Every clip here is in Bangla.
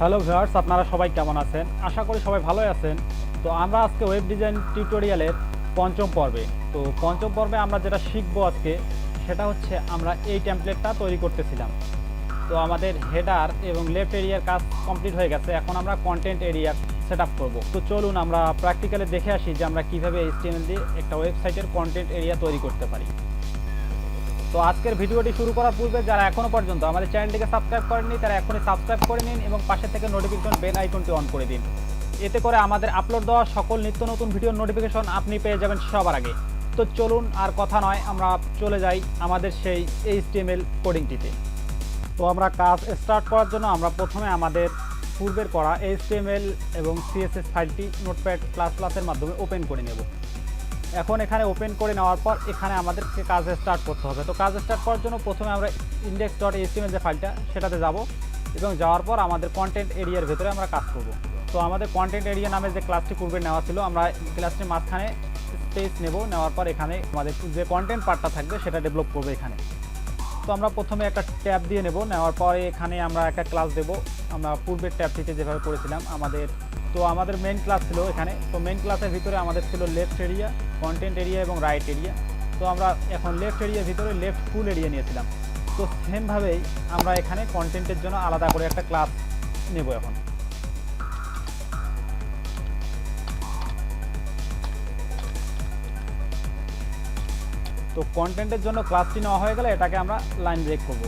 হ্যালো ভিউয়ার্স, আপনারা সবাই কেমন আছেন? আশা করি সবাই ভালোই আছেন। তো আমরা আজকে ওয়েব ডিজাইন টিউটোরিয়ালের পঞ্চম পর্বে। তো পঞ্চম পর্বে আমরা যেটা শিখবো আজকে সেটা হচ্ছে আমরা এই টেমপ্লেটটা তৈরি করতেছিলাম। তো আমাদের হেডার এবং লেফট এরিয়ার কাজ কমপ্লিট হয়ে গেছে। এখন আমরা কন্টেন্ট এরিয়া সেট আপ করবো। তো চলুন আমরা প্র্যাকটিক্যালি দেখে আসি যে আমরা কীভাবে HTML দিয়ে একটা ওয়েবসাইটের কন্টেন্ট এরিয়া তৈরি করতে পারি। তো আজকের ভিডিওটি শুরু করার পূর্বে যারা এখনও পর্যন্ত আমাদের চ্যানেলটিকে সাবস্ক্রাইব করেননি তারা এখনই সাবস্ক্রাইব করে নিন এবং পাশে থেকে নোটিফিকেশন বেল আইকনটি অন করে দিন। এতে করে আমাদের আপলোড দেওয়া সকল নিত্য নতুন ভিডিওর নোটিফিকেশন আপনি পেয়ে যাবেন সবার আগে। তো চলুন আর কথা নয়, আমরা চলে যাই আমাদের সেই HTML কোডিংটিতে। তো আমরা কাজ স্টার্ট করার জন্য আমরা প্রথমে আমাদের পূর্বের করা HTML এবং CSS ফাইলটি নোটপ্যাড++এর মাধ্যমে ওপেন করে নেব। এখন এখানে ওপেন করে নেওয়ার পর এখানে আমাদেরকে কাজ স্টার্ট করতে হবে। তো কাজ স্টার্ট করার জন্য প্রথমে আমরা index.html যে ফাইলটা সেটাতে যাব এবং যাওয়ার পর আমাদের কন্টেন্ট এরিয়ার ভেতরে আমরা কাজ করব। তো আমাদের কন্টেন্ট এরিয়া নামে যে ক্লাসটি পূর্বে নেওয়া ছিল, আমরা ক্লাসটির মাঝখানে স্পেস নেব, নেওয়ার পর এখানে আমাদের যে কন্টেন্ট পার্টটা থাকবে সেটা ডেভেলপ করবে এখানে। তো আমরা প্রথমে একটা ট্যাব দিয়ে নেব, নেওয়ার পরে এখানে আমরা একটা ক্লাস দেব। আমরা পূর্বের ট্যাবটিতে যেভাবে করেছিলাম আমাদের মেইন ক্লাস ছিল এখানে। তো মেইন ক্লাসের ভিতরে আমাদের ছিল লেফট এরিয়া, কন্টেন্ট এরিয়া এবং রাইট এরিয়া। তো আমরা এখন লেফট এরিয়ার ভিতরে লেফট ফুল এরিয়া নিয়েছিলাম। তো সেমভাবেই আমরা এখানে কন্টেন্টের জন্য আলাদা করে একটা ক্লাস নেব এখন। তো কন্টেন্টের জন্য ক্লাসটি নেওয়া হয়ে গেলে এটাকে আমরা লাইন ব্রেক করব,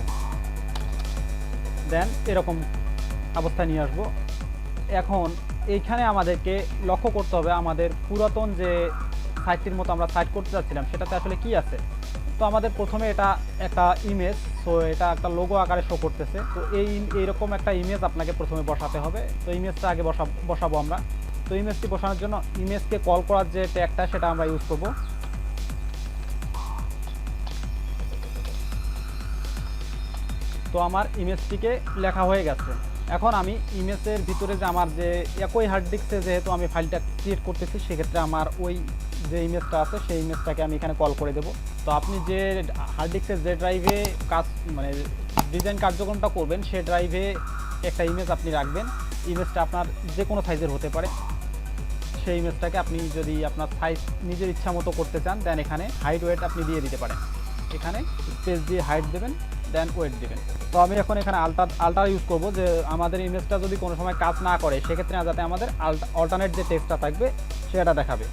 দেন এরকম অবস্থায় নিয়ে আসবো। এখন এইখানে আমাদেরকে লক্ষ্য করতে হবে আমাদের পুরাতন যে সাইটটির মতো আমরা সাইট করতে যাচ্ছিলাম সেটাতে আসলে কি আছে। তো আমাদের প্রথমে এটা একটা ইমেজ, সো এটা একটা লোগো আকারে শো করতেছে। তো এইরকম একটা ইমেজ আপনাকে প্রথমে বসাতে হবে। তো ইমেজটা আগে বসাবো আমরা। তো ইমেজটি বসানোর জন্য ইমেজকে কল করার যে ট্যাগটা সেটা আমরা ইউজ করব। তো আমার ইমেজটিকে লেখা হয়ে গেছে। এখন আমি ইমেজের ভিতরে যে আমার যে একই হার্ড ডিস্কে যেহেতু আমি ফাইলটা ক্রিয়েট করতেছি, সেক্ষেত্রে আমার ওই যে ইমেজটা আছে সেই ইমেজটাকে আমি এখানে কল করে দেব। তো আপনি যে হার্ড ডিস্কের যে ড্রাইভে কাজ ডিজাইন কার্যক্রমটা করবেন সেই ড্রাইভে একটা ইমেজ আপনি রাখবেন। ইমেজটা আপনার যে কোনো সাইজের হতে পারে। সেই ইমেজটাকে আপনি যদি আপনার সাইজ নিজের ইচ্ছা মতো করতে চান, দেন এখানে হাইট ওয়েট আপনি দিয়ে দিতে পারেন। এখানে স্পেস দিয়ে হাইট দেবেন, দেন ওয়েট দেবেন। তো আমি এখন এখানে আল্টার ইউজ করব, যে আমাদের ইমেজটা যদি কোনো সময় কাজ না করে সেক্ষেত্রে যাতে আমাদের অল্টারনেট যে টেক্সটটা থাকবে সেটা দেখাবে।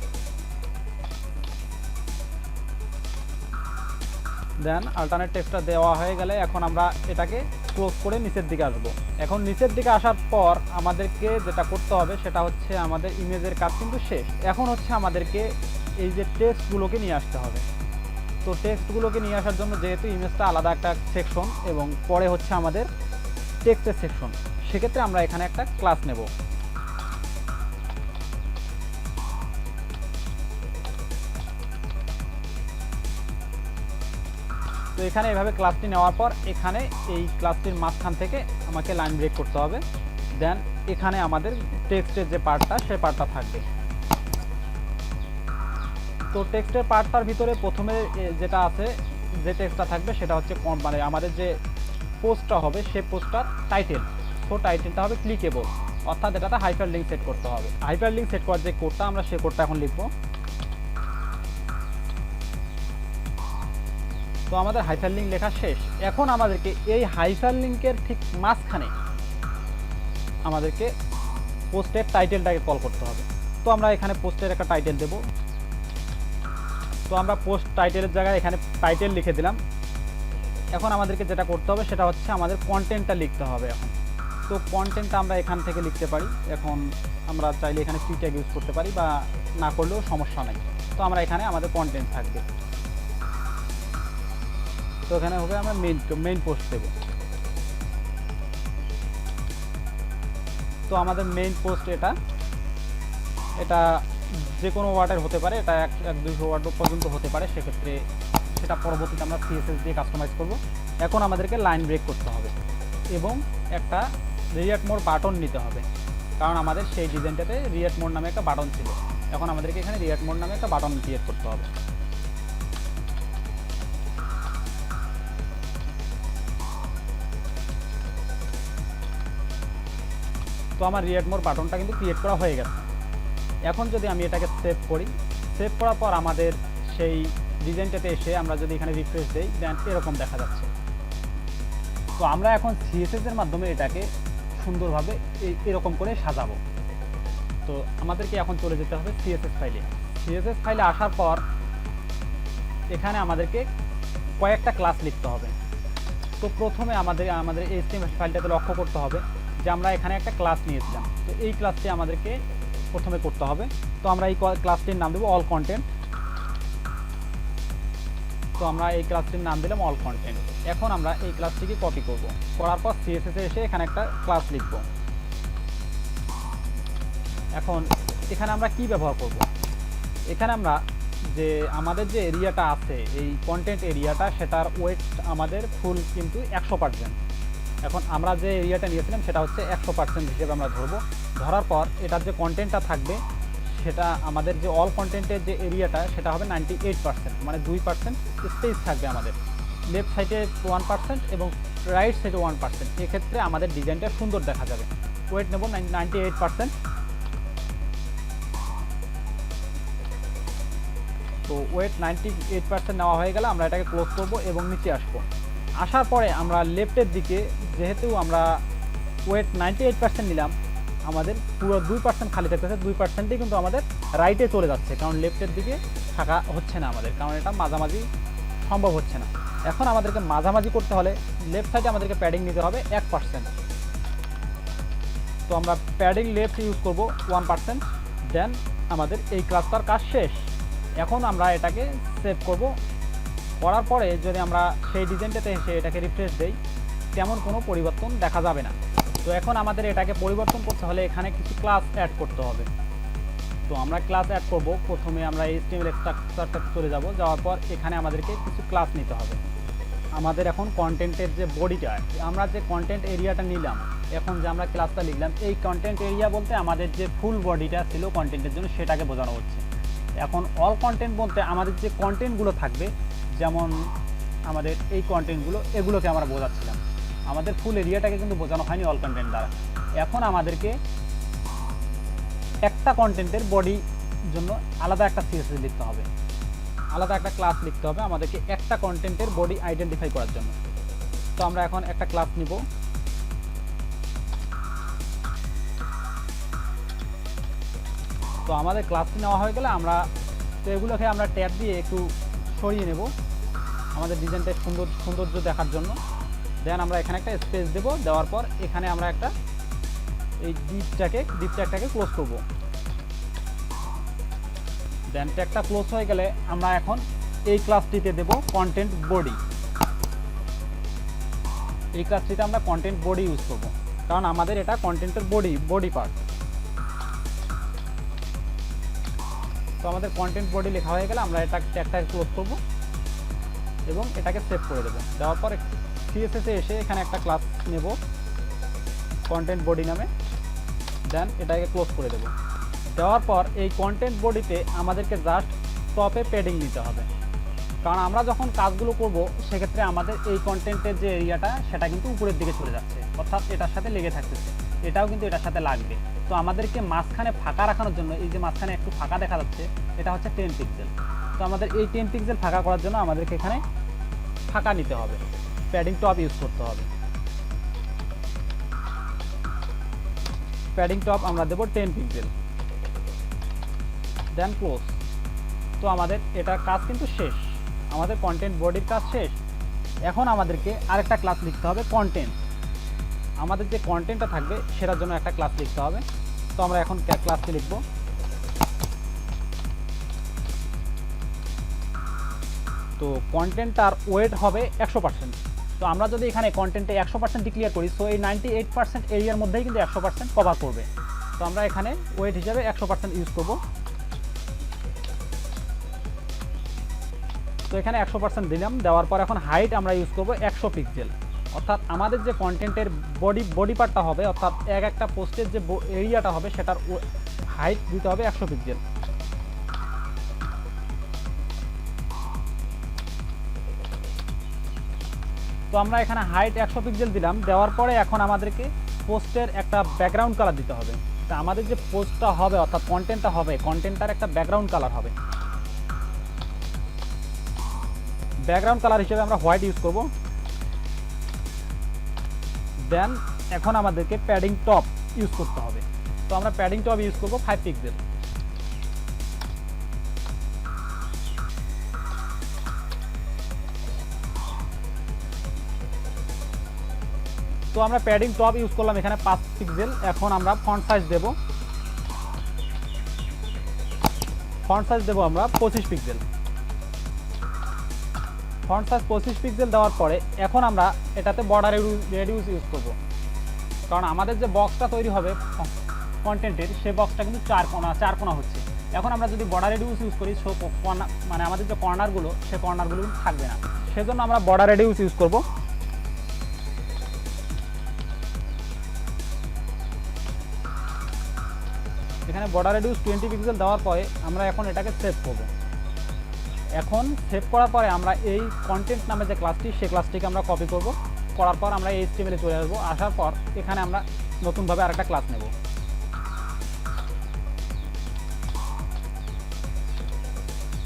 দেন অল্টারনেট টেক্সটটা দেওয়া হয়ে গেলে এখন আমরা এটাকে ক্লোজ করে নিচের দিকে আসব। এখন নিচের দিকে আসার পর আমাদেরকে যেটা করতে হবে সেটা হচ্ছে আমাদের ইমেজের কাজ কিন্তু শেষ। এখন হচ্ছে আমাদেরকে এই যে টেক্সটগুলোকে নিয়ে আসতে হবে। তো টেক্সটগুলোকে নিয়ে আসার জন্য যেহেতু ইমেজটা আলাদা একটা সেকশন এবং পরে হচ্ছে আমাদের টেক্সটের সেকশন, সেক্ষেত্রে আমরা এখানে একটা ক্লাস নেব। তো এখানে এভাবে ক্লাসটি নেওয়ার পর এখানে এই ক্লাসটির মাঝখান থেকে আমাকে লাইন ব্রেক করতে হবে। দেন এখানে আমাদের টেক্সটের যে পার্টটা সেই পার্টটা থাকবে। তো টেক্সটের পার্টটার ভিতরে প্রথমে যেটা আছে, যে টেক্সটটা থাকবে সেটা হচ্ছে আমাদের যে পোস্টটা হবে সেই পোস্টটার টাইটেল। তো টাইটেলটা হবে ক্লিকেবল, অর্থাৎ এটাতে হাইপার লিঙ্ক সেট করতে হবে। হাইপার লিঙ্ক সেট করার যে কোডটা, আমরা সেই কোডটা এখন লিখব। তো আমাদের হাইপার লিঙ্ক লেখা শেষ। এখন আমাদেরকে এই হাইপার লিঙ্কের ঠিক মাঝখানে আমাদেরকে পোস্টের টাইটেলটাকে কল করতে হবে। তো আমরা এখানে পোস্টের একটা টাইটেল দেব। তো আমরা পোস্ট টাইটেলের জায়গায় এখানে টাইটেল লিখে দিলাম। এখন আমাদেরকে যেটা করতে হবে সেটা হচ্ছে আমাদের কন্টেন্টটা লিখতে হবে এখন। তো কন্টেন্টটা আমরা এখান থেকে লিখতে পারি। এখন আমরা চাইলে এখানে ফ্রি ট্যাগ ইউজ করতে পারি বা না করলেও সমস্যা নেই। তো আমরা এখানে আমাদের কন্টেন্ট থাকবে। তো এখানে হবে আমরা মেইন পোস্ট দেব। তো আমাদের মেইন পোস্ট এটা যে কোনো ওয়ার্ডের হতে পারে, এটা 1-200 ওয়ার্ড পর্যন্ত হতে পারে। সেক্ষেত্রে সেটা পরবর্তীতে আমরা CSS দিয়ে কাস্টমাইজ করব। এখন আমাদেরকে লাইন ব্রেক করতে হবে এবং একটা রিঅ্যাক্ট মোড বাটন নিতে হবে, কারণ আমাদের সেই ডিজাইনটাতে রিঅ্যাক্ট মোড নামে একটা বাটন ছিল। এখন আমাদেরকে এখানে রিঅ্যাক্ট মোড নামে একটা বাটন ক্রিয়েট করতে হবে। তো তো আমার রিয়েক্ট মোর বাটনটা কিন্তু ক্রিয়েট করা হয়ে গেছে। এখন যদি আমি এটাকে সেভ করি, সেভ করার পর আমাদের সেই ডিজাইনটাতে এসে আমরা যদি এখানে রিফ্রেশ দিই, দেন এরকম দেখা যাচ্ছে। তো আমরা এখন সিএসএস এর মাধ্যমে এটাকে সুন্দরভাবে এরকম করে সাজাবো। তো আমাদেরকে এখন চলে যেতে হবে সিএসএস ফাইলে। সিএসএস ফাইলে আসার পর এখানে আমাদেরকে কয়েকটা ক্লাস লিখতে হবে। তো প্রথমে আমাদের HTML ফাইলটাতে লক্ষ্য করতে হবে যে আমরা এখানে একটা ক্লাস নিয়েছিলাম। তো এই ক্লাসটি আমাদেরকে প্রথমে করতে হবে। তো আমরা এই ক্লাসটির নাম দেবো অল কন্টেন্ট। তো আমরা এই ক্লাসটির নাম দিলাম অল কন্টেন্ট। এখন আমরা এই ক্লাসটিকে কপি করব, করার পর সিএসএস এ এসে এখানে একটা ক্লাস লিখব। এখন এখানে আমরা কি ব্যবহার করব, এখানে আমরা যে আমাদের যে এরিয়াটা আছে এই কন্টেন্ট এরিয়াটা, সেটার ওয়েট আমাদের ফুল কিন্তু 100%। এখন আমরা যে এরিয়াটা নিয়েছিলাম সেটা হচ্ছে 100% হিসেবে আমরা ধরবো। ধরার পর এটার যে কন্টেন্টটা থাকবে সেটা আমাদের যে অল কন্টেন্টের যে এরিয়াটা সেটা হবে 98%, মানে 2% স্পেস থাকবে আমাদের। লেফট সাইডে 1% এবং রাইট সাইডে 1%। এক্ষেত্রে আমাদের ডিজাইনটা সুন্দর দেখা যাবে। ওয়েট নেব 98%। তো ওয়েট 98% নেওয়া হয়ে গেলে আমরা এটাকে ক্লোজ করব এবং নিচে আসবো। আসার পরে আমরা লেফটের দিকে, যেহেতু আমরা ওয়েট 98% নিলাম, আমাদের পুরো 2% খালি থাকতেছে, 2%ই কিন্তু আমাদের রাইটে চলে যাচ্ছে, কারণ লেফটের দিকে থাকা হচ্ছে না আমাদের, কারণ এটা মাঝামাঝি সম্ভব হচ্ছে না। এখন আমাদেরকে মাঝামাঝি করতে হলে লেফট সাইডে আমাদেরকে প্যাডিং নিতে হবে 1%। তো আমরা প্যাডিং লেফট ইউজ করব 1%। দেন আমাদের এই ক্লাসটার কাজ শেষ। এখন আমরা এটাকে সেভ করব। করার পরে যদি আমরা সেই ডিজাইনটাতে এসে এটাকে রিফ্রেশ দেই, তেমন কোনো পরিবর্তন দেখা যাবে না। তো এখন আমাদের এটাকে পরিবর্তন করতে হলে এখানে কিছু ক্লাস অ্যাড করতে হবে। তো আমরা ক্লাস অ্যাড করব। প্রথমে আমরা HTML স্ট্রাকচারটাতে চলে যাব, যাওয়ার পর এখানে আমাদেরকে কিছু ক্লাস নিতে হবে। আমাদের এখন কন্টেন্টের যে বডিটা, আমরা যে কন্টেন্ট এরিয়াটা নিলাম, এখন যে আমরা ক্লাসটা লিখলাম, এই কন্টেন্ট এরিয়া বলতে আমাদের যে ফুল বডিটা ছিল কন্টেন্টের জন্য সেটাকে বোঝানো হচ্ছে। এখন অল কন্টেন্ট বলতে আমাদের যে কন্টেন্টগুলো থাকবে, যেমন আমাদের এই কন্টেন্টগুলো, এগুলোকে আমরা বোঝাচ্ছিলাম। আমাদের ফুল এরিয়াটাকে কিন্তু বোঝানো হয়নি অল কন্টেন্ট দ্বারা। এখন আমাদেরকে একটা কন্টেন্টের বডির জন্য আলাদা একটা সিএসএস লিখতে হবে, আলাদা একটা ক্লাস লিখতে হবে আমাদেরকে একটা কন্টেন্টের বডি আইডেন্টিফাই করার জন্য। তো আমরা এখন একটা ক্লাস নিব। তো আমাদের ক্লাসটি নেওয়া হয়ে গেলে আমরা তো এগুলোকে আমরা ট্যাব দিয়ে একটু সরিয়ে নেব আমাদের ডিজাইনটা সৌন্দর্য দেখার জন্য। দেন আমরা এখানে একটা স্পেস দেব, দেওয়ার পর এখানে আমরা একটা এই ডিপ ট্যাগটাকে ক্লোজ করব। দেন ট্যাগটা ক্লোজ হয়ে গেলে আমরা এখন এই ক্লাসটিতে দেব কন্টেন্ট বডি। এই ক্লাসটিতে আমরা কন্টেন্ট বডি ইউজ করব, কারণ আমাদের এটা কন্টেন্টের বডি পার্ট। তো আমাদের কন্টেন্ট বডি লেখা হয়ে গেলে আমরা এটা ট্যাগটাকে ক্লোজ করব এবং এটাকে সেভ করে দেব। দেওয়ার পর সিএসএস এ এসে এখানে একটা ক্লাস নেব কন্টেন্ট বডি নামে। দেন এটাকে ক্লোজ করে দেব। দেওয়ার পর এই কন্টেন্ট বডিতে আমাদেরকে জাস্ট টপে প্যাডিং নিতে হবে, কারণ আমরা যখন কাজগুলো করব সেক্ষেত্রে আমাদের এই কন্টেন্টের যে এরিয়াটা সেটা কিন্তু উপরের দিকে চলে যাচ্ছে, অর্থাৎ এটার সাথে লেগে থাকতেছে, এটাও কিন্তু এটার সাথে লাগবে। তো আমাদেরকে মাঝখানে ফাঁকা রাখানোর জন্য, এই যে মাঝখানে একটু ফাঁকা দেখা যাচ্ছে, এটা হচ্ছে 10 পিক্সেল। তো আমাদের এই 10 পিক্সেল ফাঁকা করার জন্য আমাদেরকে এখানে ফাঁকা নিতে হবে, প্যাডিং টপ ইউজ করতে হবে। প্যাডিং টপ আমরা দেব 10 পিক্সেল, দেন ক্লোজ। তো আমাদের এটার কাজ কিন্তু শেষ, আমাদের কন্টেন্ট বডির কাজ শেষ। এখন আমাদেরকে আরেকটা ক্লাস লিখতে হবে কন্টেন্ট। আমাদের যে কন্টেন্টটা থাকবে সেটার জন্য একটা ক্লাস লিখতে হবে। তো আমরা এখন ক্লাসটি লিখব। তো কন্টেন্টটার ওয়েট হবে 100%। তো আমরা যদি এখানে কন্টেন্টে 100% ডিক্লেয়ার করি, সো এই 98% এরিয়ার মধ্যেই কিন্তু 100% কভার করবে। তো আমরা এখানে ওয়েট হিসাবে 100% ইউজ করব। তো এখানে 100% দিলাম। দেওয়ার পর এখন হাইট আমরা ইউজ করব 100 পিক্সেল, অর্থাৎ আমাদের যে কন্টেন্টের বডি পার্টটা হবে, অর্থাৎ একটা পোস্টের যে এরিয়াটা হবে সেটার হাইট দিতে হবে 100 পিক্সেল। তো আমরা এখানে হাইট 100 পিক্সেল দিলাম। দেওয়ার পরে এখন আমাদেরকে পোস্টের একটা ব্যাকগ্রাউন্ড কালার দিতে হবে। তা আমাদের যে পোস্টটা হবে অর্থাৎ কন্টেন্টটা হবে, কন্টেন্টটার একটা ব্যাকগ্রাউন্ড কালার হবে। ব্যাকগ্রাউন্ড কালার হিসেবে আমরা হোয়াইট ইউজ করব। দেন এখন আমাদেরকে প্যাডিং টপ ইউজ করতে হবে। তো আমরা প্যাডিং টপ ইউজ করব 5 পিক্সেল। তো আমরা প্যাডিং টপ ইউজ করলাম এখানে 5 পিক্সেল। এখন আমরা ফন্ট সাইজ দেব, আমরা 25 পিক্সেল। ফন্ট সাইজ 25 পিক্সেল দেওয়ার পরে এখন আমরা এটাতে বর্ডার রেডিউস ইউজ করব, কারণ আমাদের যে বক্সটা তৈরি হবে কন্টেন্টের সেই বক্সটা কিন্তু চার কোণা হচ্ছে। এখন আমরা যদি বর্ডার রেডিউস ইউজ করি মানে আমাদের যে কর্নারগুলো সে কর্নারগুলো থাকবে না, সেজন্য আমরা বর্ডার রেডিউস ইউজ করব। এখানে বর্ডার রেডিউস 20 পিক্সেল দেওয়ার পরে আমরা এখন এটাকে সেভ করব। এখন সেভ করার পরে আমরা এই কন্টেন্ট নামে যে ক্লাসটি সেই ক্লাসটিকে আমরা কপি করব। করার পর আমরা এই HTML এ চলে আসবো। আসার পর এখানে আমরা নতুনভাবে আরেকটা ক্লাস নেব।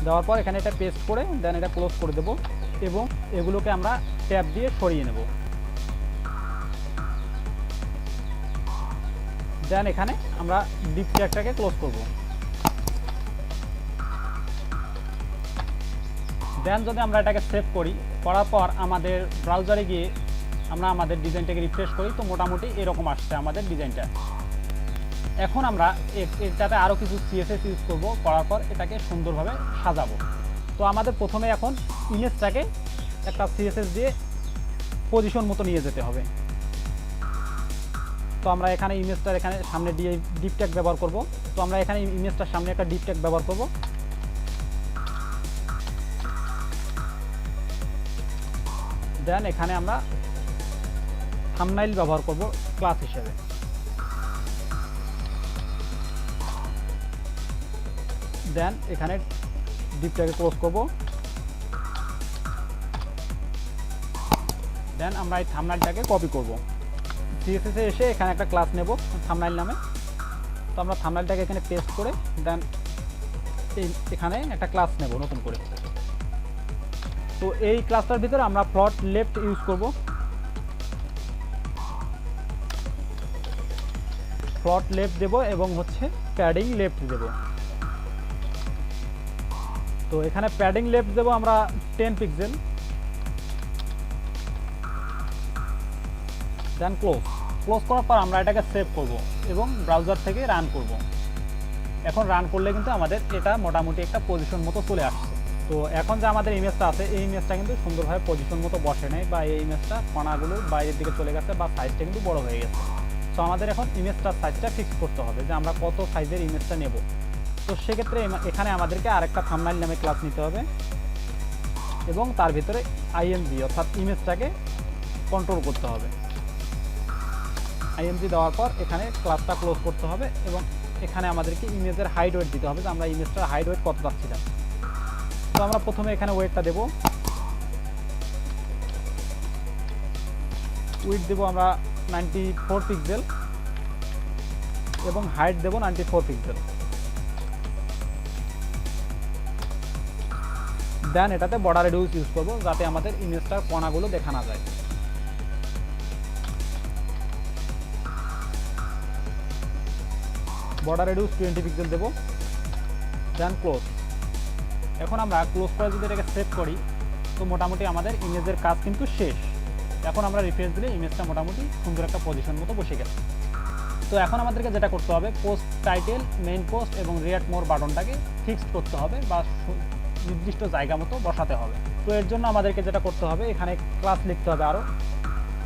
দেওয়ার পর এখানে এটা পেস্ট করে দেন এটা ক্লোজ করে দেব এবং এগুলোকে আমরা ট্যাব দিয়ে সরিয়ে নেব। দেন এখানে আমরা ডিপ ট্যাগটাকে ক্লোজ করব। দেন যদি আমরা এটাকে সেভ করি, করার পর আমাদের ব্রাউজারে গিয়ে আমরা আমাদের ডিজাইনটাকে রিফ্রেশ করি, তো মোটামুটি এরকম আসছে আমাদের ডিজাইনটা। এখন আমরা এটাতে আরও কিছু CSS ইউজ করব, করার পর এটাকে সুন্দরভাবে সাজাবো। তো আমাদের প্রথমে এখন ইমেজটাকে একটা CSS দিয়ে পজিশন মতো নিয়ে যেতে হবে। তো আমরা এখানে ইমেজটার এখানে সামনে দিয়ে ডিপ ট্যাগ ব্যবহার করব। তো আমরা এখানে ইমেজটার সামনে একটা ডিপ ট্যাগ ব্যবহার করব। দেন এখানে আমরা থাম্বনেইল ব্যবহার করব ক্লাস হিসেবে। দেন এখানে ডিপ ট্যাগে ক্লোজ করব। দেন আমরা এই থাম্বনেইলটাকে কপি করব। CSS এ এসে এখানে একটা ক্লাস নেব থাম্বনেইল নামে। তো আমরা থাম্বনেইলটাকে এখানে পেস্ট করে দেন এখানে একটা ক্লাস নেব নতুন করে। তো এই ক্লাসটার ভিতরে আমরা ফ্লট লেফট ইউজ করব। ফ্লট লেফট দেব এবং হচ্ছে প্যাডিং লেফট দেব। তো এখানে প্যাডিং লেফট দেব আমরা 10 পিক্সেল। দেন ক্লোজ করার পর আমরা এটাকে সেভ করব এবং ব্রাউজার থেকে রান করব। এখন রান করলে কিন্তু আমাদের এটা মোটামুটি একটা পজিশন মতো চলে আসছে। তো এখন যে আমাদের ইমেজটা আছে এই ইমেজটা কিন্তু সুন্দরভাবে পজিশন মতো বসে নেই, বা এই ইমেজটা কণাগুলো বাইরের দিকে চলে গেছে বা সাইজটা কিন্তু বড় হয়ে গেছে। তো আমাদের এখন ইমেজটার সাইজটা ফিক্স করতে হবে যে আমরা কত সাইজের ইমেজটা নেব। তো সেক্ষেত্রে এখানে আমাদেরকে আরেকটা থাম্বনেইল নামে ক্লাস নিতে হবে এবং তার ভিতরে IMG অর্থাৎ ইমেজটাকে কন্ট্রোল করতে হবে। IMG দেওয়ার পর এখানে ক্লাসটা ক্লোজ করতে হবে এবং এখানে আমাদেরকে ইমেজের হাইট ওয়েট দিতে হবে যে আমরা ইমেজটার হাইট ওয়েট কত চাচ্ছিলাম। তো আমরা প্রথমে এখানে ওয়েটটা দেব, উইডথ দেব আমরা 94 পিক্সেল এবং হাইট দেব 94 পিক্সেল। দেন এটাতে বর্ডার রেডিউস ইউজ করব যাতে আমাদের ইমেজটার কণাগুলো দেখা না যায়। বর্ডার রেডিউস 20 পিক্সেল দেব। দেন ক্লোজ। এখন আমরা ক্লোজ করে যদি এটাকে সেভ করি তো মোটামুটি আমাদের ইমেজের কাজ কিন্তু শেষ। এখন আমরা রিফ্রেশ দিলে ইমেজটা মোটামুটি সুন্দর একটা পজিশন মতো বসে গেছে। তো এখন আমাদেরকে যেটা করতে হবে, পোস্ট টাইটেল, মেইন পোস্ট এবং রিয়াক্ট মোর বাটনটাকে ফিক্সড করতে হবে বা নির্দিষ্ট জায়গা মতো বসাতে হবে। তো এর জন্য আমাদেরকে যেটা করতে হবে, এখানে ক্লাস লিখতে হবে আরও।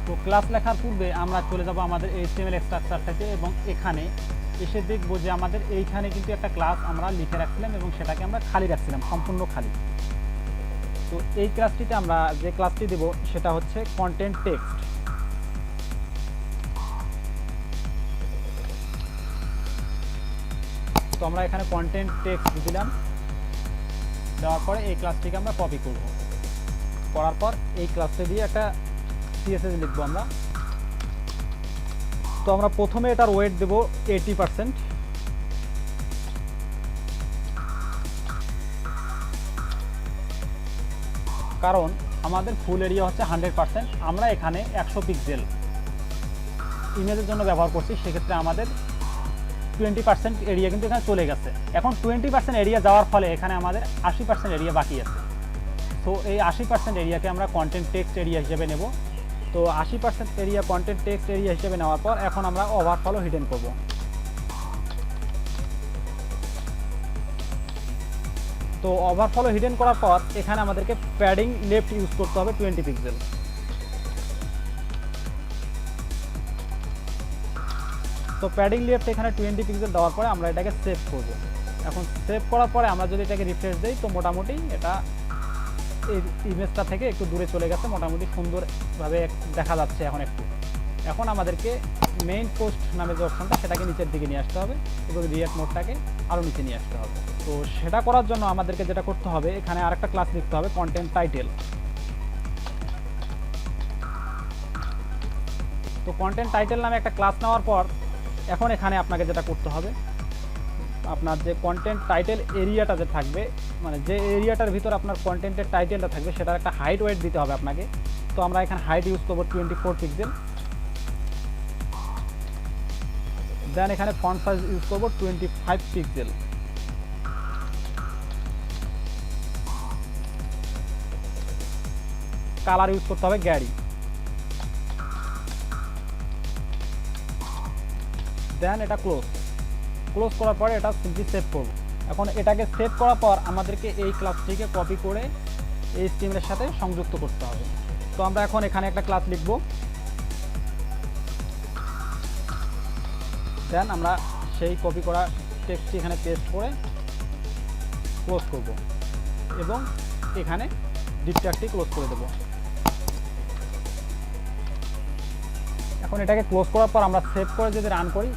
তো ক্লাস লেখার পূর্বে আমরা চলে যাব আমাদের HTML স্ট্রাকচার থেকে এবং এখানে এসে দেখব যে আমাদের এইখানে কিন্তু একটা ক্লাস আমরা লিখে রাখছিলাম এবং সেটাকে আমরা খালি রাখছিলাম, সম্পূর্ণ খালি। তো এই ক্লাসটিতে আমরা যে ক্লাসটি দেব সেটা হচ্ছে কন্টেন্ট টেক্সট। তো আমরা এখানে কন্টেন্ট টেক্সট দিলাম, দেওয়ার পরে এই ক্লাসটিকে আমরা কপি করব। করার পর এই ক্লাসটি দিয়ে একটা CSS লিখবো আমরা। তো আমরা প্রথমে এটার ওয়েট দেব 80%। কারণ আমাদের ফুল এরিয়া হচ্ছে 100%, আমরা এখানে 100 পিক্সেল ইমেজের জন্য ব্যবহার করছি, সেক্ষেত্রে আমাদের 20% এরিয়া কিন্তু এখানে চলে গেছে। এখন 20% এরিয়া যাওয়ার ফলে এখানে আমাদের 80% এরিয়া বাকি আছে। তো এই 80% এরিয়াকে আমরা কন্টেন্ট টেক্সট এরিয়া হিসেবে নেব। তো 80% এরিয়া কন্টেন্ট টেক্সট এরিয়া হিসেবে নেওয়ার পর এখন আমরা ওভারফ্লো হিডেন করব। তো ওভারফ্লো হিডেন করার পর এখানে আমাদেরকে প্যাডিং লেফট ইউজ করতে হবে 20 পিক্সেল। তো প্যাডিং লেফট এখানে 20 পিক্সেল দেওয়ার পরে আমরা এটাকে সেভ করব। এখন সেভ করার পরে আমরা যদি এটাকে রিফ্রেশ দিই তো মোটামুটি এটা এই ইমেজটা থেকে একটু দূরে চলে গেছে, মোটামুটি সুন্দরভাবে দেখা যাচ্ছে এখন আমাদেরকে মেইন পোস্ট নামে যে অপশনটা সেটাকে নিচের দিকে নিয়ে আসতে হবে এবং রিয়েক্ট মোডটাকে আরও নিচে নিয়ে আসতে হবে। তো সেটা করার জন্য আমাদেরকে যেটা করতে হবে, এখানে আরেকটা ক্লাস লিখতে হবে কন্টেন্ট টাইটেল। তো কন্টেন্ট টাইটেল নামে একটা ক্লাস নেওয়ার পর এখন এখানে আপনাকে যেটা করতে হবে, আপনার যে কন্টেন্ট টাইটেল এরিয়াটা যে থাকবে, মানে যে এরিয়াটার ভিতর আপনার কন্টেন্টের টাইটেলটা থাকবে সেটার একটা হাইট ওয়েট দিতে হবে আপনাকে। তো আমরা এখানে হাইট ইউজ করবো 24 পিক্সেল। দেন এখানে ফন্ট সাইজ ইউজ করবো 25 পিক্সেল। কালার ইউজ করতে হবে গ্যারি। দেন এটা ক্লোজ করার পরে এটা সিম্পলি সেভ করব। এখন এটাকে সেভ করার পর আমাদেরকে এই ক্লাসটিকে কপি করে HTML এর সাথে সংযুক্ত করতে হবে। তো আমরা এখন এখানে একটা ক্লাস লিখব। দেন আমরা সেই কপি করা টেক্সটটি এখানে পেস্ট করে ক্লোজ করব এবং এখানে ডিপ ট্যাগটি ক্লোজ করে দেব। এখন এটাকে ক্লোজ করার পর আমরা সেভ করে যদি রান করি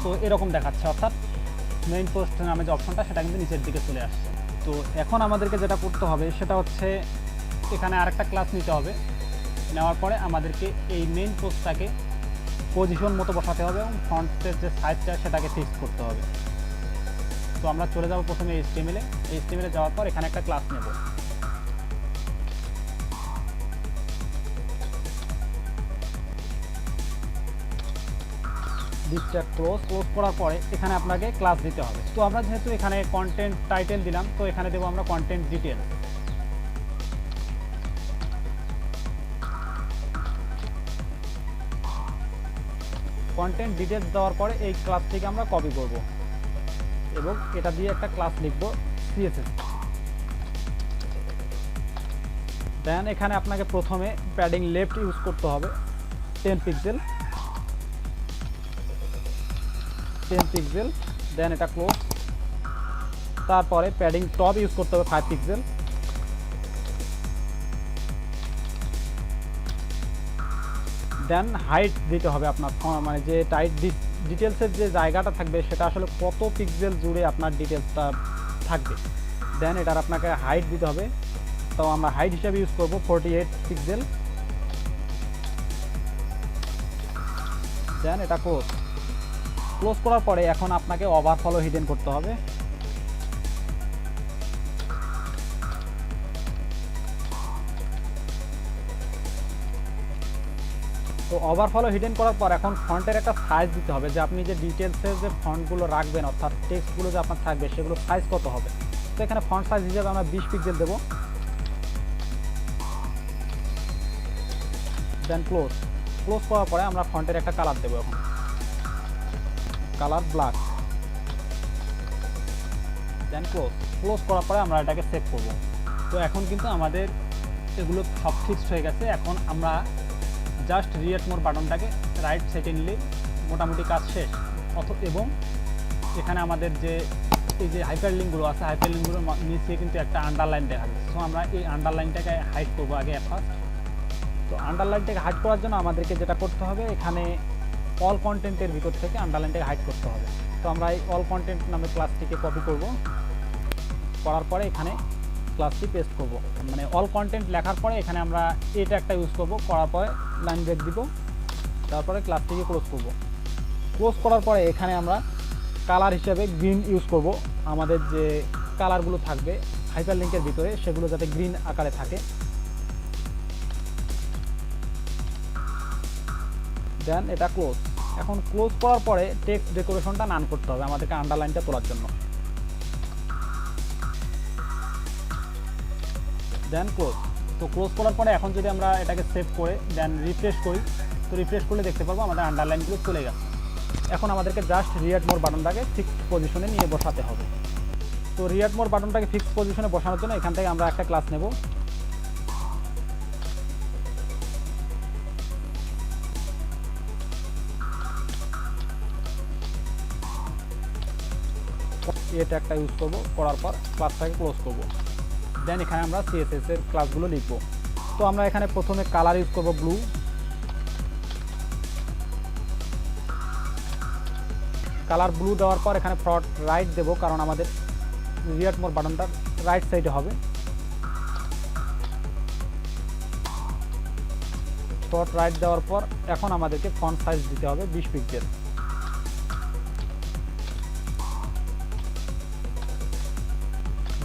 তো এরকম দেখাচ্ছে, অর্থাৎ মেইন পোস্ট নামে যে অপশনটা সেটা কিন্তু নিচের দিকে চলে আসছে। তো এখন আমাদেরকে যেটা করতে হবে সেটা হচ্ছে এখানে আরেকটা ক্লাস নিতে হবে। নেওয়ার পরে আমাদেরকে এই মেইন পোস্টটাকে পজিশন মতো বসাতে হবে এবং ফন্টের যে সাইজটা সেটাকে ফিক্স করতে হবে। তো আমরা চলে যাব প্রথমে HTML এ যাওয়ার পর এখানে একটা ক্লাস নেব। ডিপটা ক্লোজ করার পরে এখানে আপনাকে ক্লাস দিতে হবে। তো আমরা যেহেতু এখানে কন্টেন্ট টাইটেল দিলাম, তো এখানে দেবো আমরা কন্টেন্ট ডিটেল। কন্টেন্ট ডিটেলস দেওয়ার পরে এই ক্লাসটিকে আমরা কপি করব এবং এটা দিয়ে একটা ক্লাস লিখব CSS। দেন এখানে আপনাকে প্রথমে প্যাডিং লেফট ইউজ করতে হবে 10 পিক্সেল। দেন এটা ক্লোজ। তারপরে প্যাডিং টপ ইউজ করতে হবে 5 পিক্সেল। দেন হাইট দিতে হবে আপনার, মানে যে ডিটেলসের যে জায়গাটা থাকবে সেটা আসলে কত পিক্সেল জুড়ে আপনার ডিটেলসটা থাকবে। দেন এটার আপনাকে হাইট দিতে হবে। তো আমরা হাইট হিসাবে ইউজ করব 48 পিক্সেল। দেন এটা ক্লোজ করার পরে এখন আপনাকে ওভারফ্লো হিডেন করতে হবে। তো ওভারফ্লো হিডেন করার পর এখন ফন্টের একটা সাইজ দিতে হবে, যে আপনি যে ডিটেলসের যে ফন্টগুলো রাখবেন অর্থাৎ টেক্সটগুলো যে আপনার থাকবে সেগুলো সাইজ কত হবে। তো এখানে ফন্ট সাইজ হিসেবে আমরা 20 পিক্সেল দেবো। দেন ক্লোজ করার পরে আমরা ফন্টের একটা কালার দেবো, এখন কালার ব্ল্যাক। দেন ক্লোজ করার পরে আমরা এটাকে সেভ করব। তো এখন কিন্তু আমাদের এগুলো সব ফিক্সড হয়ে গেছে। এখন আমরা জাস্ট রিয়েক্ট মোর বাটনটাকে রাইট সাইডে নিলে মোটামুটি কাজ শেষ। এবং এখানে আমাদের যে এই যে হাইপার লিঙ্কগুলো আছে, হাইপার লিঙ্কগুলোর নিচে কিন্তু একটা আন্ডারলাইন দেখা যাচ্ছে। সো আমরা এই আন্ডারলাইনটাকে হাইড করবো আগে ফার্স্ট। তো আন্ডারলাইনটাকে হাইড করার জন্য আমাদেরকে যেটা করতে হবে, এখানে অল কন্টেন্টের ভিতর থেকে আন্ডারলাইনটাকে হাইড করতে হবে। তো আমরা এই অল কন্টেন্ট নামে ক্লাসটিকে কপি করব, করার পরে এখানে ক্লাসটি পেস্ট করব। মানে অল কন্টেন্ট লেখার পরে এখানে আমরা এটা একটা ইউজ করব, করার পরে লাইন ব্রেক দিব। তারপরে ক্লাসটিকে ক্লোজ করব। ক্লোজ করার পরে এখানে আমরা কালার হিসাবে গ্রিন ইউজ করব। আমাদের যে কালারগুলো থাকবে হাইপারলিংকের ভিতরে সেগুলো যাতে গ্রিন আকারে থাকে। দেন এটা ক্লোজ। এখন ক্লোজ করার পরে টেক্সট ডেকোরেশনটা নান করতে হবে আমাদেরকে আন্ডারলাইনটা তোলার জন্য। দেন ক্লোজ। তো ক্লোজ করার পরে এখন যদি আমরা এটাকে সেভ করে দেন রিফ্রেশ করি, তো রিফ্রেশ করলে দেখতে পারবো আমাদের আন্ডারলাইনগুলো চলে গেছে। এখন আমাদেরকে জাস্ট রিয়াড মোর বাটনটাকে ফিক্সড পজিশনে নিয়ে বসাতে হবে। তো রিয়াড মোর বাটনটাকে ফিক্সড পজিশনে বসানোর জন্য এখান থেকে আমরা একটা ক্লাস নেব। এটা একটা ইউজ করব, করার পর ক্লাসটাকে ক্লোজ করব। দেন এখানে আমরা সিএসএস এর ক্লাসগুলো লিখব। তো আমরা এখানে প্রথমে কালার ইউজ করব ব্লু। কালার ব্লু দেওয়ার পর এখানে ফ্রন্ট রাইট দেব, কারণ আমাদের রিয়াড মোর বাটনটা রাইট সাইডে হবে। ফ্রন্ট রাইট দেওয়ার পর এখন আমাদেরকে ফন্ট সাইজ দিতে হবে 20 পিক্সেল।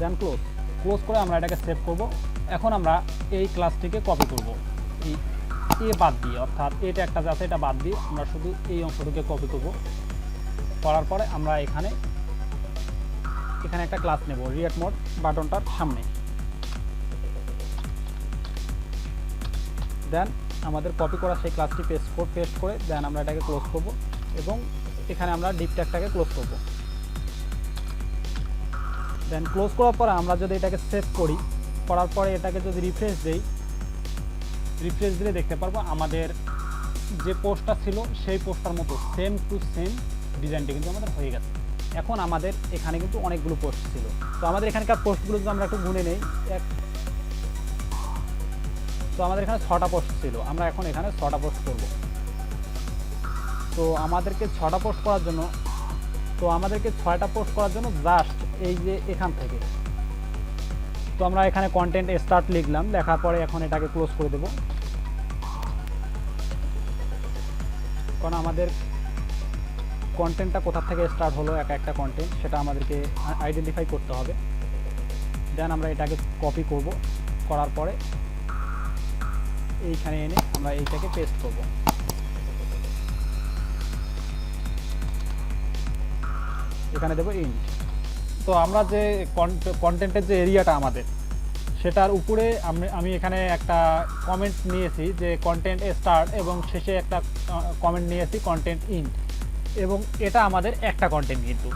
দেন ক্লোজ। ক্লোজ করে আমরা এটাকে সেভ করব। এখন আমরা এই ক্লাসটিকে কপি করব এই এ বাদ দিয়ে, অর্থাৎ এটা একটা আছে এটা বাদ দিয়ে আমরা শুধু এই অংশটুকে কপি করব। করার পরে আমরা এখানে একটা ক্লাস নেব রিয়াড মোর বাটনটার সামনে। দেন আমাদের কপি করা সেই ক্লাসটি পেস্ট করে দেন আমরা এটাকে ক্লোজ করব এবং এখানে আমরা ডিপ ট্যাগটাকে ক্লোজ করব। দেন ক্লোজ করার পরে আমরা যদি এটাকে সেভ করি, করার পরে এটাকে যদি রিফ্রেশ দিই, রিফ্রেশ দিলে দেখতে পারবো আমাদের যে পোস্টটা ছিল সেই পোস্টটার মতো সেম টু সেম ডিজাইনটি কিন্তু আমাদের হয়ে গেছে। এখন আমাদের এখানে কিন্তু অনেকগুলো পোস্ট ছিল, তো আমাদের এখানকার পোস্টগুলো যদি আমরা একটু গুনে নেই, তো আমাদের এখানে 6টা পোস্ট ছিল, আমরা এখন এখানে 6টা পোস্ট করব। তো আমাদেরকে 6টা পোস্ট করার জন্য জাস্ট এই যে এখান থেকে তো আমরা এখানে কন্টেন্ট স্টার্ট লিখলাম, লেখার পরে এখন এটাকে ক্লোজ করে দেব। কারণ আমাদের কন্টেন্টটা কোথা থেকে স্টার্ট হলো একটা কন্টেন্ট সেটা আমাদেরকে আইডেন্টিফাই করতে হবে। দেন আমরা এটাকে কপি করব, করার পরে এইখানে এনে আমরা এইটাকে পেস্ট করব। এখানে দেবো ইন্ট। তো আমরা যে কন্টেন্টের যে এরিয়াটা আমাদের সেটার উপরে আমি এখানে একটা কমেন্ট নিয়েছি যে কন্টেন্ট স্টার্ট এবং শেষে একটা কমেন্ট নিয়েছি কন্টেন্ট ইন্ট, এবং এটা আমাদের একটা কন্টেন্ট। কিন্তু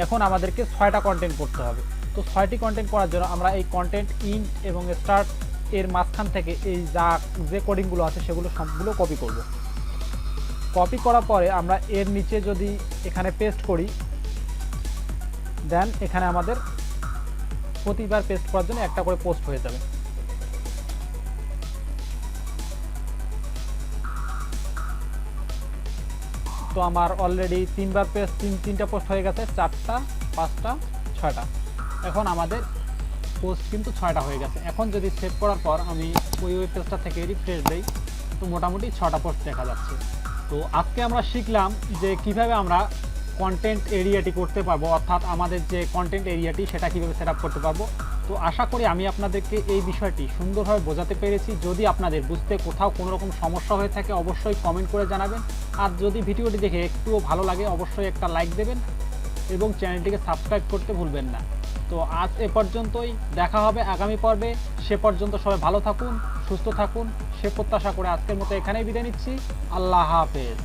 এখন আমাদেরকে 6টা কন্টেন্ট করতে হবে। তো 6টি কন্টেন্ট করার জন্য আমরা এই কন্টেন্ট ইন্ট এবং স্টার্ট এর মাঝখান থেকে এই যে কোডিংগুলো আছে সেগুলো সবগুলো কপি করব। কপি করার পরে আমরা এর নিচে যদি এখানে পেস্ট করি, দেন এখানে আমাদের প্রতিবার পেস্ট করার জন্য একটা করে পোস্ট হয়ে যাবে। তো আমার অলরেডি 3টা পোস্ট হয়ে গেছে, 4টা 5টা 6টা। এখন আমাদের পোস্ট কিন্তু 6টা হয়ে গেছে। এখন যদি সেভ করার পর আমি ওই পেজটা থেকে রিফ্রেশ দেই, তো মোটামুটি 6টা পোস্ট দেখা যাচ্ছে। তো আজকে আমরা শিখলাম যে কিভাবে আমরা কন্টেন্ট এরিয়াটি করতে পারবো, অর্থাৎ আমাদের যে কন্টেন্ট এরিয়াটি সেটা কীভাবে সেট আপ করতে পারবো। তো আশা করি আমি আপনাদেরকে এই বিষয়টি সুন্দরভাবে বোঝাতে পেরেছি। যদি আপনাদের বুঝতে কোথাও কোনো রকম সমস্যা হয়ে থাকে অবশ্যই কমেন্ট করে জানাবেন, আর যদি ভিডিওটি দেখে একটুও ভালো লাগে অবশ্যই একটা লাইক দেবেন এবং চ্যানেলটিকে সাবস্ক্রাইব করতে ভুলবেন না। তো আজ এ পর্যন্তই, দেখা হবে আগামী পর্বে। সে পর্যন্ত সবাই ভালো থাকুন, সুস্থ থাকুন, সে প্রত্যাশা করে আজকের মতো এখানেই বিদায় নিচ্ছি। আল্লাহ হাফেজ।